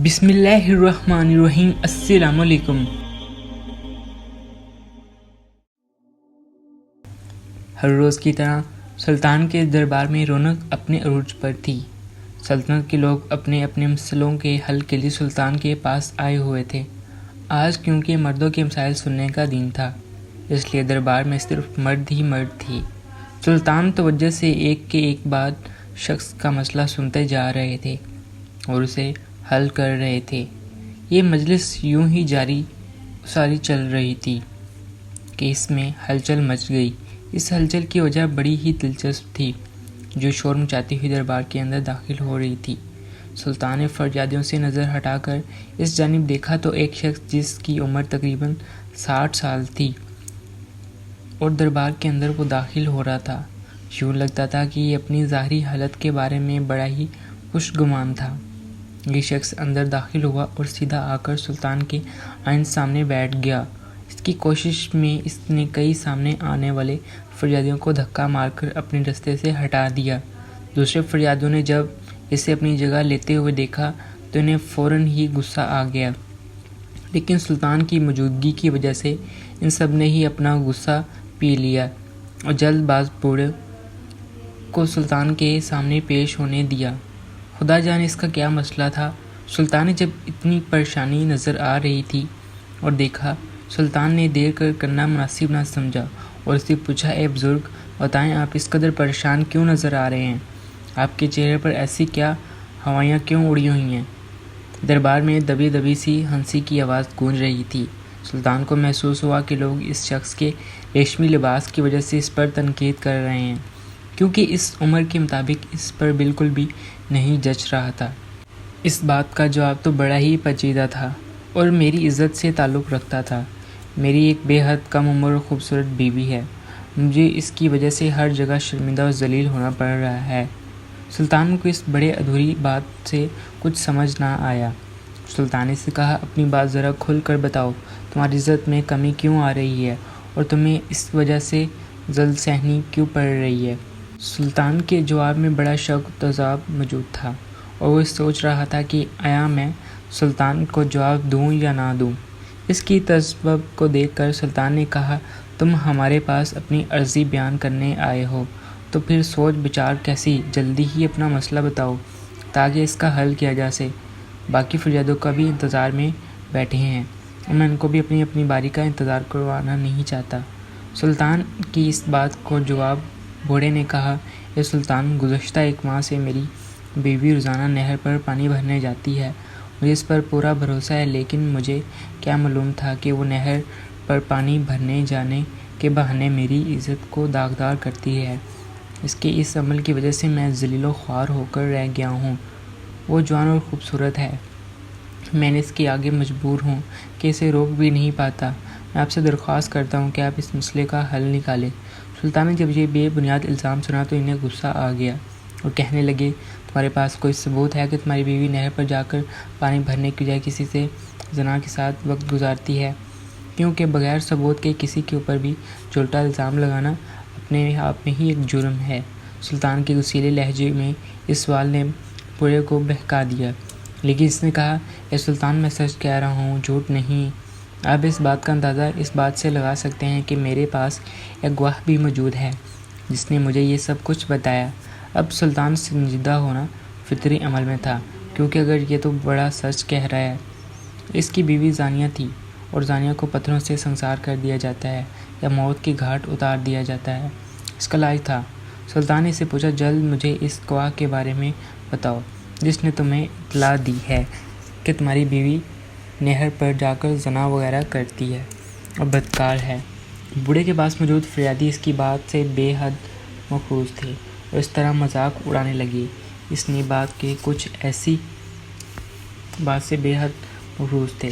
بسم اللہ الرحمن الرحیم۔ السلام علیکم۔ ہر روز کی طرح سلطان کے دربار میں رونق اپنے عروج پر تھی۔ سلطنت کے لوگ اپنے اپنے مسئلوں کے حل کے لیے سلطان کے پاس آئے ہوئے تھے۔ آج کیونکہ مردوں کے مسائل سننے کا دن تھا، اس لیے دربار میں صرف مرد ہی مرد تھی۔ سلطان توجہ سے ایک کے ایک بعد شخص کا مسئلہ سنتے جا رہے تھے اور اسے حل کر رہے تھے۔ یہ مجلس یوں ہی جاری ساری چل رہی تھی کہ اس میں ہلچل مچ گئی۔ اس ہلچل کی وجہ بڑی ہی دلچسپ تھی، جو شور مچاتی ہوئی دربار کے اندر داخل ہو رہی تھی۔ سلطان نے فریادیوں سے نظر ہٹا کر اس جانب دیکھا تو ایک شخص جس کی عمر تقریباً 60 سال تھی اور دربار کے اندر وہ داخل ہو رہا تھا۔ یوں لگتا تھا کہ یہ اپنی ظاہری حالت کے بارے میں بڑا ہی خوش گمان تھا۔ یہ شخص اندر داخل ہوا اور سیدھا آ کر سلطان کے آئین سامنے بیٹھ گیا۔ اس کی کوشش میں اس نے کئی سامنے آنے والے فریادیوں کو دھکا مار کر اپنے رستے سے ہٹا دیا۔ دوسرے فریادیوں نے جب اسے اپنی جگہ لیتے ہوئے دیکھا تو انہیں فوراً ہی غصہ آ گیا، لیکن سلطان کی موجودگی کی وجہ سے ان سب نے ہی اپنا غصہ پی لیا اور جلد باز بوڑھے کو سلطان کے سامنے پیش ہونے دیا۔ خدا جانے اس کا کیا مسئلہ تھا۔ سلطان نے جب اتنی پریشانی نظر آ رہی تھی اور دیکھا، سلطان نے دیر کرنا مناسب نہ سمجھا اور اس سے پوچھا، اے بزرگ، بتائیں آپ اس قدر پریشان کیوں نظر آ رہے ہیں؟ آپ کے چہرے پر ایسی کیا ہوائیاں کیوں اڑی ہوئی ہیں؟ دربار میں دبی دبی سی ہنسی کی آواز گونج رہی تھی۔ سلطان کو محسوس ہوا کہ لوگ اس شخص کے ریشمی لباس کی وجہ سے اس پر تنقید کر رہے ہیں، کیونکہ اس عمر کے مطابق اس پر بالکل بھی نہیں جچ رہا تھا۔ اس بات کا جواب تو بڑا ہی پیچیدہ تھا اور میری عزت سے تعلق رکھتا تھا۔ میری ایک بے حد کم عمر اور خوبصورت بیوی ہے، مجھے اس کی وجہ سے ہر جگہ شرمندہ اور ذلیل ہونا پڑ رہا ہے۔ سلطان کو اس بڑے ادھوری بات سے کچھ سمجھ نہ آیا۔ سلطان نے سے کہا، اپنی بات ذرا کھل کر بتاؤ، تمہاری عزت میں کمی کیوں آ رہی ہے اور تمہیں اس وجہ سے ذل سہنی کیوں پڑ رہی ہے؟ سلطان کے جواب میں بڑا شک و تضاد موجود تھا اور وہ سوچ رہا تھا کہ آیا میں سلطان کو جواب دوں یا نہ دوں۔ اس کی تذبذب کو دیکھ کر سلطان نے کہا، تم ہمارے پاس اپنی عرضی بیان کرنے آئے ہو تو پھر سوچ بچار کیسی، جلدی ہی اپنا مسئلہ بتاؤ تاکہ اس کا حل کیا جا سکے۔ باقی فریادوں کا بھی انتظار میں بیٹھے ہیں اور میں ان کو بھی اپنی اپنی باری کا انتظار کروانا نہیں چاہتا۔ سلطان کی اس بات کو جواب بوڑھے نے کہا، اے سلطان، گزشتہ ایک ماہ سے میری بیوی روزانہ نہر پر پانی بھرنے جاتی ہے۔ مجھے اس پر پورا بھروسہ ہے، لیکن مجھے کیا معلوم تھا کہ وہ نہر پر پانی بھرنے جانے کے بہانے میری عزت کو داغدار کرتی ہے۔ اس کے اس عمل کی وجہ سے میں ذلیل و خوار ہو کر رہ گیا ہوں۔ وہ جوان اور خوبصورت ہے، میں نے اس کے آگے مجبور ہوں کہ اسے روک بھی نہیں پاتا۔ میں آپ سے درخواست کرتا ہوں کہ آپ اس مسئلے کا حل نکالیں۔ سلطان نے جب یہ بے بنیاد الزام سنا تو انہیں غصہ آ گیا اور کہنے لگے، تمہارے پاس کوئی ثبوت ہے کہ تمہاری بیوی نہر پر جا کر پانی بھرنے کی بجائے کسی سے زنا کے ساتھ وقت گزارتی ہے؟ کیونکہ بغیر ثبوت کے کسی کے اوپر بھی جھوٹا الزام لگانا اپنے آپ میں ہی ایک جرم ہے۔ سلطان کے غصیلے لہجے میں اس سوال نے بوڑھے کو بہکا دیا، لیکن اس نے کہا، اے سلطان، میں سچ کہہ رہا ہوں، جھوٹ نہیں۔ آپ اس بات کا اندازہ اس بات سے لگا سکتے ہیں کہ میرے پاس ایک گواہ بھی موجود ہے جس نے مجھے یہ سب کچھ بتایا۔ اب سلطان سنجیدہ ہونا فطری عمل میں تھا، کیونکہ اگر یہ تو بڑا سچ کہہ رہا ہے، اس کی بیوی زانیہ تھی اور زانیہ کو پتھروں سے سنسار کر دیا جاتا ہے یا موت کے گھاٹ اتار دیا جاتا ہے۔ اس کا علاج تھا۔ سلطان نے اسے پوچھا، جلد مجھے اس گواہ کے بارے میں بتاؤ جس نے تمہیں اطلاع دی ہے کہ تمہاری بیوی نہر پر جا کر زنا وغیرہ کرتی ہے اور بدکار ہے۔ بوڑھے کے پاس موجود فریادی اس کی بات سے بے حد مفروض تھے اور اس طرح مذاق اڑانے لگے۔ اس نے بات سے بے حد مفروض تھے،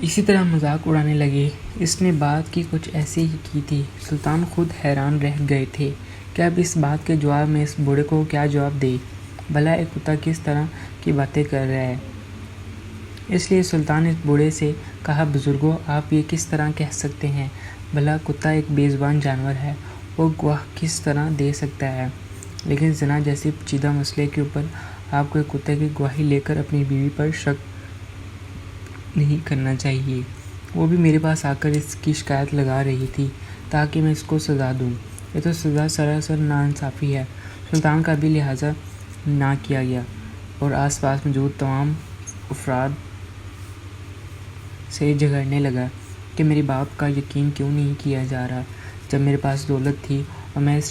اسی طرح مذاق اڑانے لگے۔ اس نے بات کی کچھ ایسی ہی کی تھی۔ سلطان خود حیران رہ گئے تھے کہ اب اس بات کے جواب میں اس بوڑھے کو کیا جواب دے۔ بھلا ایک کتا کس طرح کی باتیں کر رہا ہے؟ اس لیے سلطان نے اس بوڑھے سے کہا، بزرگوں، آپ یہ کس طرح کہہ سکتے ہیں؟ بھلا کتا ایک بے زبان جانور ہے، وہ گواہ کس طرح دے سکتا ہے؟ لیکن زنا جیسے پیچیدہ مسئلے کے اوپر آپ کو ایک کتے کی گواہی لے کر اپنی بیوی پر شک نہیں کرنا چاہیے۔ وہ بھی میرے پاس آ کر اس کی شکایت لگا رہی تھی تاکہ میں اس کو سزا دوں۔ یہ تو سزا سراسر ناانصافی ہے۔ سلطان کا بھی لحاظہ نہ کیا گیا اور آس پاس موجود تمام افراد سے جھگڑنے لگا کہ میری بات کا یقین کیوں نہیں کیا جا رہا۔ جب میرے پاس دولت تھی اور میں اس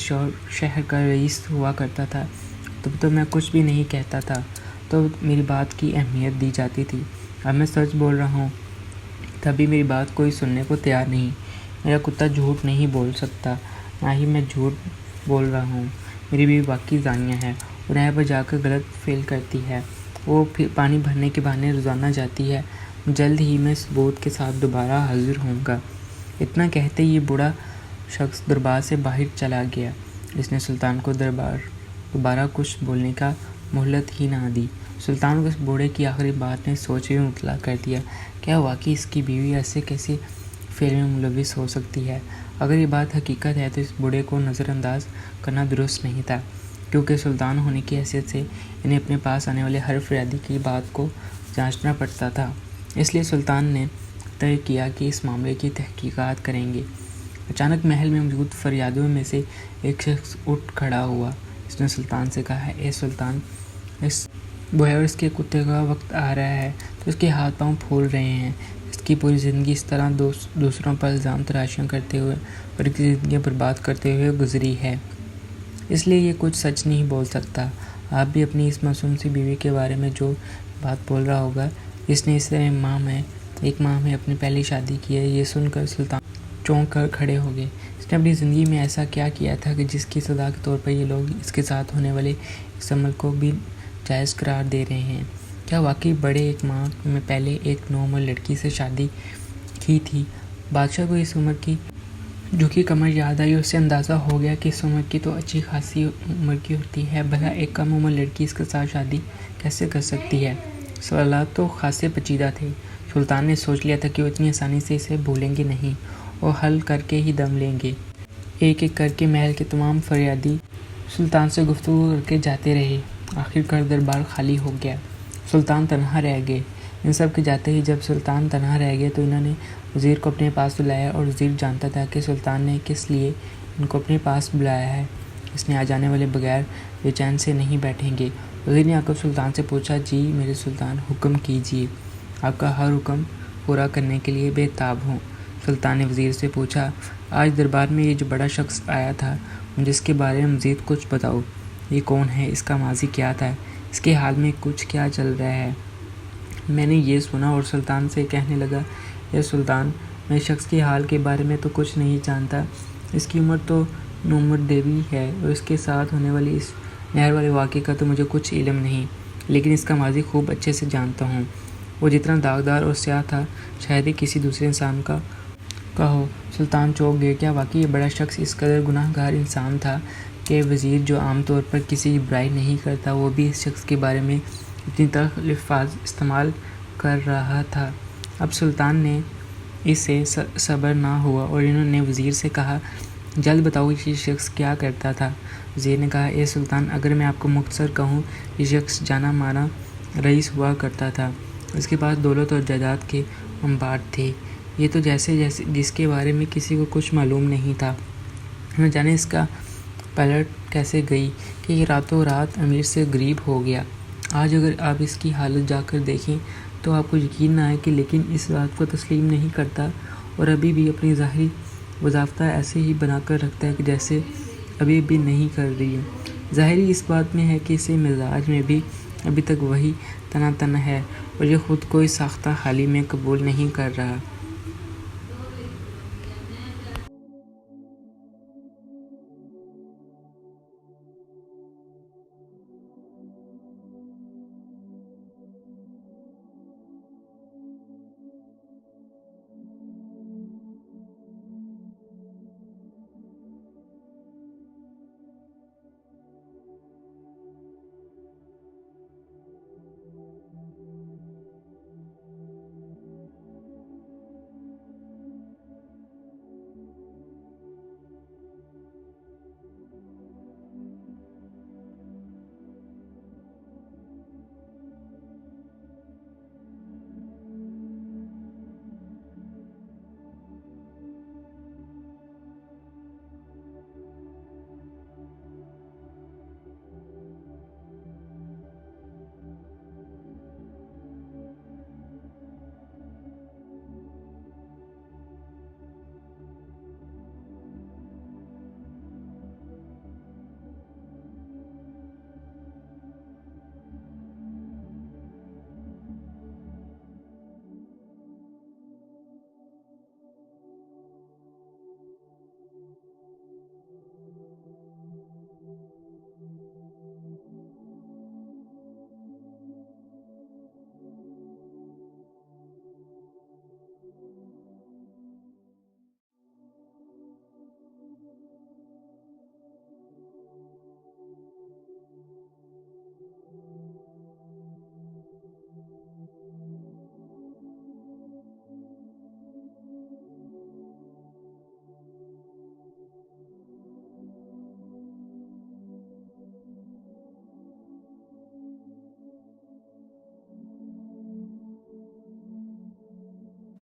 شہر کا رئیس ہوا کرتا تھا تب تو میں کچھ بھی نہیں کہتا تھا، تو میری بات کی اہمیت دی جاتی تھی۔ اب میں سچ بول رہا ہوں تبھی میری بات کوئی سننے کو تیار نہیں۔ میرا کتا جھوٹ نہیں بول سکتا، نہ ہی میں جھوٹ بول رہا ہوں۔ میری بیوی واقعی زانیہ ہے، وہ نہر پر جا کر غلط فعل کرتی ہے۔ وہ پھر پانی بھرنے کے بہانے روزانہ جاتی ہے۔ جلد ہی میں ثبوت کے ساتھ دوبارہ حاضر ہوں گا۔ اتنا کہتے ہی یہ بوڑھا شخص دربار سے باہر چلا گیا۔ اس نے سلطان کو دوبارہ کچھ بولنے کا مہلت ہی نہ دی۔ سلطان کو اس بوڑھے کی آخری بات نے سوچ میں مبتلا کر دیا۔ کیا واقعی اس کی بیوی ایسے کیسے فعل میں ملوث ہو سکتی ہے؟ اگر یہ بات حقیقت ہے تو اس بوڑھے کو نظر انداز کرنا درست نہیں تھا، کیونکہ سلطان ہونے کی حیثیت سے انہیں اپنے پاس آنے والے ہر فریادی کی بات کو جانچنا پڑتا تھا۔ اس لیے سلطان نے طے کیا کہ اس معاملے کی تحقیقات کریں گے۔ اچانک محل میں موجود فریادیوں میں سے ایک شخص اٹھ کھڑا ہوا۔ اس نے سلطان سے کہا، اے سلطان، اس بوڑھے اور اس کے کتے کا وقت آ رہا ہے تو اس کے ہاتھ پاؤں پھول رہے ہیں۔ اس کی پوری زندگی اس طرح دوسروں پر الزام تراشیاں کرتے ہوئے اور ان کی زندگیاں برباد کرتے ہوئے گزری ہے، اس لیے یہ کچھ سچ نہیں بول سکتا۔ آپ بھی اپنی اس معصوم سی بیوی کے بارے میں جو بات بول رہا ہوگا، جس نے اس ایک ماہ میں اپنی پہلی شادی کی ہے۔ یہ سن کر سلطان چونک کر کھڑے ہو گئے۔ اس نے اپنی زندگی میں ایسا کیا کیا تھا کہ جس کی سزا کے طور پر یہ لوگ اس کے ساتھ ہونے والے اس عمل کو بھی جائز قرار دے رہے ہیں؟ کیا واقعی بڑے ایک ماہ میں پہلے ایک نوعمر لڑکی سے شادی کی تھی؟ بادشاہ کو اس عمر کی جھکی کمر یاد آئی اور اسے اندازہ ہو گیا کہ اس عمر کی تو اچھی خاصی عمر کی ہوتی ہے، بھلا ایک کم عمر لڑکی اس کے ساتھ شادی کیسے کر سکتی ہے؟ سوالات تو خاصے پیچیدہ تھے۔ سلطان نے سوچ لیا تھا کہ وہ اتنی آسانی سے اسے بھولیں گے نہیں اور حل کر کے ہی دم لیں گے۔ ایک ایک کر کے محل کے تمام فریادی سلطان سے گفتگو کر کے جاتے رہے۔ آخرکار دربار خالی ہو گیا۔ سلطان تنہا رہ گئے۔ ان سب کے جاتے ہی جب سلطان تنہا رہ گئے تو انہوں نے وزیر کو اپنے پاس بلایا اور وزیر جانتا تھا کہ سلطان نے کس لیے ان کو اپنے پاس بلایا ہے۔ اس نے آ جانے والے بغیر بے چین سے نہیں بیٹھیں گے۔ وزیر نے آ کر سلطان سے پوچھا، جی میرے سلطان، حکم کیجیے، آپ کا ہر حکم پورا کرنے کے لیے بے تاب ہوں۔ سلطان نے وزیر سے پوچھا، آج دربار میں یہ جو بڑا شخص آیا تھا مجھے اس کے بارے میں مزید کچھ بتاؤ۔ یہ کون ہے؟ اس کا ماضی کیا تھا؟ اس کے حال میں کچھ کیا چل رہا ہے؟ میں نے یہ سنا اور سلطان سے کہنے لگا، اے سلطان، میں شخص کے حال کے بارے میں تو کچھ نہیں جانتا۔ اس کی عمر تو نوعمر دیوی ہے اور اس کے ساتھ ہونے والی اس نہر والے واقعے کا تو مجھے کچھ علم نہیں، لیکن اس کا ماضی خوب اچھے سے جانتا ہوں۔ وہ جتنا داغدار اور سیاہ تھا شاید ہی کسی دوسرے انسان کا ہو۔ سلطان چونک گئے۔ کیا واقعی یہ بڑا شخص اس قدر گناہ گار انسان تھا کہ وزیر جو عام طور پر کسی کی برائی نہیں کرتا وہ بھی اس شخص کے بارے میں اتنی تلخ الفاظ استعمال کر رہا تھا؟ اب سلطان نے اس سے صبر نہ ہوا اور انہوں نے وزیر سے کہا، جلد بتاؤ کہ یہ شخص کیا کرتا تھا؟ وزیر نے کہا، اے سلطان، اگر میں آپ کو مختصر کہوں، یہ شخص جانا مانا رئیس ہوا کرتا تھا۔ اس کے پاس دولت اور جائیداد کے انبار تھے۔ یہ تو جس کے بارے میں کسی کو کچھ معلوم نہیں تھا۔ نہ جانے اس کا پلٹ کیسے گئی کہ یہ راتوں رات امیر سے غریب ہو گیا۔ آج اگر آپ اس کی حالت جا کر دیکھیں تو آپ کو یقین نہ آئے کہ لیکن اس بات کو تسلیم نہیں کرتا اور ابھی بھی اپنی ظاہری وضافتہ ایسے ہی بنا کر رکھتا ہے کہ جیسے ابھی بھی نہیں کر رہی ہے۔ ظاہری اس بات میں ہے کہ اسے مزاج میں بھی ابھی تک وہی تنا تن ہے اور یہ خود کو اس ساختہ حالی میں قبول نہیں کر رہا۔